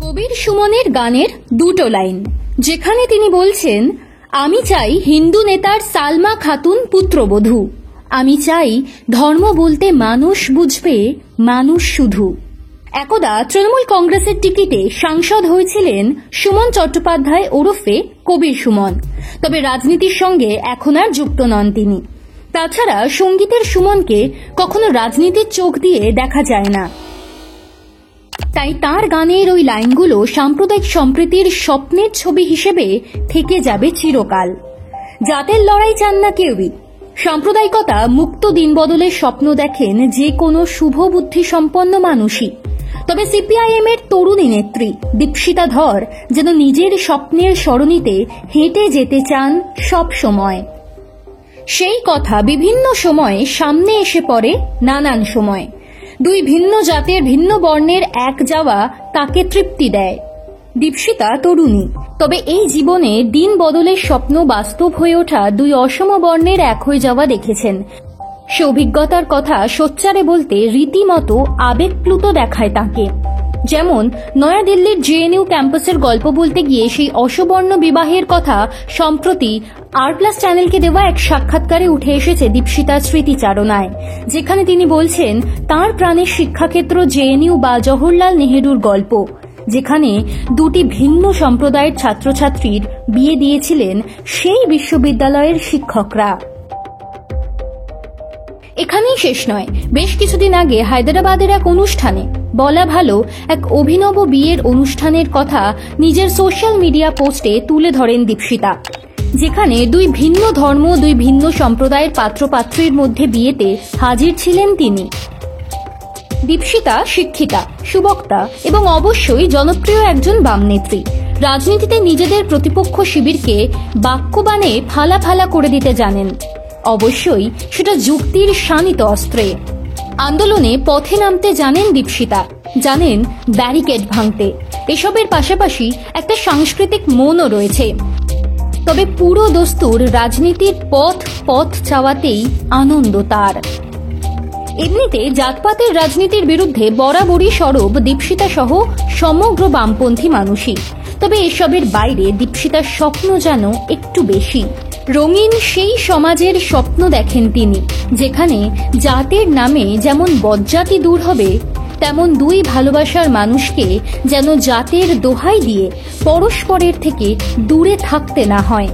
কবির সুমনের গানের দুটো লাইন, যেখানে তিনি বলছেন, আমি চাই হিন্দু নেতার সালমা খাতুন পুত্রবধূ, আমি চাই ধর্ম বলতে মানুষ বুঝবে, মানুষ শুধু। একদা তৃণমূল কংগ্রেসের টিকিটে সাংসদ হয়েছিলেন সুমন চট্টোপাধ্যায় ওরফে কবির সুমন। তবে রাজনীতির সঙ্গে এখন আর যুক্ত নন তিনি। তাছাড়া সঙ্গীতের সুমনকে কখনো রাজনীতির চোখ দিয়ে দেখা যায় না। তাই তার গানের ওই লাইনগুলো সাম্প্রদায়িক সম্প্রীতির স্বপ্নের ছবি হিসেবে থেকে যাবে চিরকাল। জাতের লড়াই চান না কেউই, সাম্প্রদায়িকতা মুক্ত দিন বদলের স্বপ্ন দেখেন যে কোনো শুভ বুদ্ধি সম্পন্ন মানুষই। তবে সিপিআইএম এর তরুণী নেত্রী দীপশিতা ধর যেন নিজের স্বপ্নের সরণিতে হেঁটে যেতে চান সব সময়। সেই কথা বিভিন্ন সময়ে সামনে এসে পড়ে নানান সময়। দুই ভিন্ন জাতের ভিন্ন বর্ণের এক যাওয়া তাকে তৃপ্তি দেয়। দীপশিতা তরুণী, তবে এই জীবনে দিন বদলের স্বপ্ন বাস্তব হয়ে ওঠা দুই অসম বর্ণের এক হয়ে যাওয়া দেখেছেন। সে অভিজ্ঞতার কথা সোচ্চারে বলতে রীতিমতো আবেগপ্লুত দেখায় তাকে। যেমন নয়াদিল্লির জেএনইউ ক্যাম্পাসের গল্প বলতে গিয়ে সেই অসবর্ণ বিবাহের কথা সম্প্রতি R+ চ্যানেলকে দেওয়া এক সাক্ষাৎকারে উঠে এসেছে দীপশিতার স্মৃতিচারণায়, যেখানে তিনি বলছেন তার প্রাণের শিক্ষাক্ষেত্র জেএনইউ বা জওহরলাল নেহেরুর গল্প, যেখানে দুটি ভিন্ন সম্প্রদায়ের ছাত্রছাত্রীর বিয়ে দিয়েছিলেন সেই বিশ্ববিদ্যালয়ের শিক্ষকরা। এখানেই শেষ নয়, বেশ কিছুদিন আগে হায়দ্রাবাদের এক অনুষ্ঠানে, বলা ভালো এক অভিনব বিয়ের অনুষ্ঠানের কথা নিজের সোশ্যাল মিডিয়া পোস্টে তুলে ধরেন দীপশিতা, যেখানে দুই ভিন্ন ধর্ম, দুই ভিন্ন সম্প্রদায়ের পাত্রপাত্রীর মধ্যে বিয়েতে হাজির ছিলেন তিনি। দীপশিতা শিক্ষিতা, সুবক্তা এবং অবশ্যই জনপ্রিয় একজন বাম নেত্রী। রাজনীতিতে নিজেদের প্রতিপক্ষ শিবিরকে বাক্যবাণে ফালা ফালা করে দিতে জানেন, অবশ্যই সেটা যুক্তির শানিত অস্ত্রে। আন্দোলনে পথে নামতে জানেন দীপশিতা, জানেন ব্যারিকেড ভাঙতে। এসবের পাশাপাশি একটা সাংস্কৃতিক মনও রয়েছে। তবে পুরো দস্তুর রাজনীতির পথ চাওয়াতেই আনন্দ তার। এমনিতে জাতপাতের রাজনীতির বিরুদ্ধে বরাবরই সরব দীপশিতা সহ সমগ্র বামপন্থী মানুষই। তবে এসবের বাইরে দীপশিতার স্বপ্ন যেন একটু বেশি। রঙিন সেই সমাজের স্বপ্ন দেখেন তিনি, যেখানে জাতের নামে যেমন বজ্জাতি দূর হবে, তেমন দুই ভালোবাসার মানুষকে যেন জাতের দোহাই দিয়ে পরস্পরের থেকে দূরে থাকতে না হয়।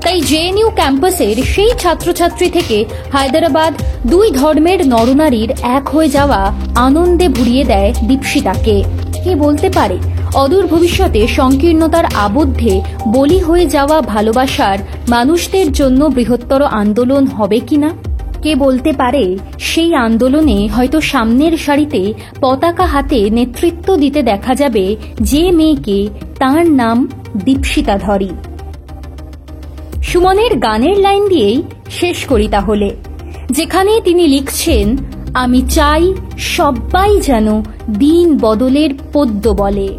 তাই জেএনইউ ক্যাম্পাসের সেই ছাত্রছাত্রী থেকে হায়দ্রাবাদ, দুই ধর্মের নরনারীর এক হয়ে যাওয়া আনন্দে ভরিয়ে দেয় দীপশিতাকে। কে বলতে পারে অদূর ভবিষ্যতে সংকীর্ণতার আবদ্ধে বলি হয়ে যাওয়া ভালোবাসার মানুষদের জন্য বৃহত্তর আন্দোলন হবে কিনা? কে বলতে পারে সেই আন্দোলনে হয়তো সামনের সারিতে পতাকা হাতে নেতৃত্ব দিতে দেখা যাবে যে মেয়েকে, তার নাম দীপশিতা ধরই। সুমনের গানের লাইন দিয়েই শেষ করি তাহলে, যেখানে তিনি লিখছেন, আমি চাই সবাই যেন দিন বদলের পদ্য বলে।